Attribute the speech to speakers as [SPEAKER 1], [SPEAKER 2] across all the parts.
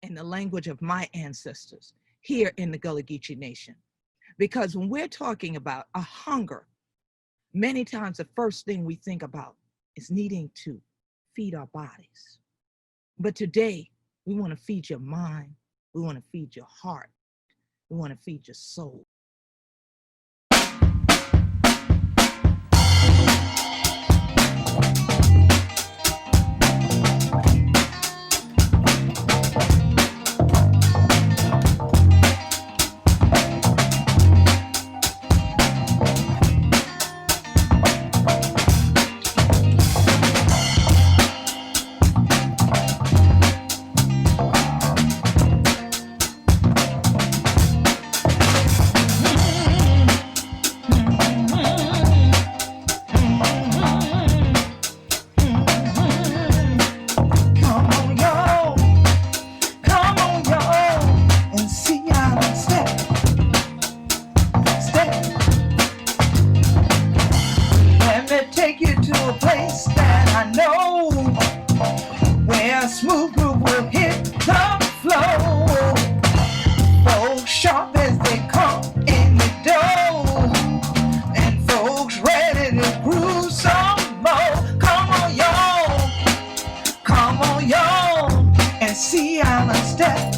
[SPEAKER 1] in the language of my ancestors here in the Gullah Geechee Nation. Because when we're talking about a hunger, many times the first thing we think about is needing to feed our bodies. But today, we want to feed your mind, we want to feed your heart, we want to feed your soul. Smooth groove will hit the flow. Folks sharp as they come in the door, and folks ready to groove some more. Come on, y'all. Come on, y'all. And see Island step.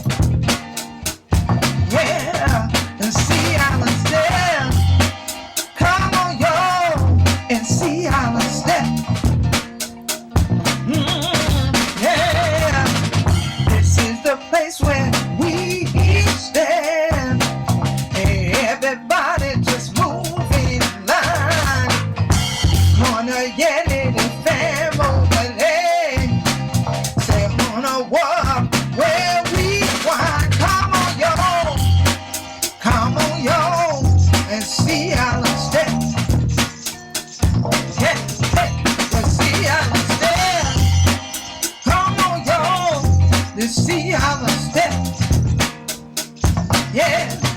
[SPEAKER 1] Yeah, and see Island step. Come on, y'all. And see Island step. Place where we stand. Hey, everybody just move in line. Gonna get it in family. Say, gonna walk where we want. Come on, y'all. Come on, y'all. And see Island steps. Yeah, let's see Island steps. Come on, y'all. Let's see Island steps. Yeah.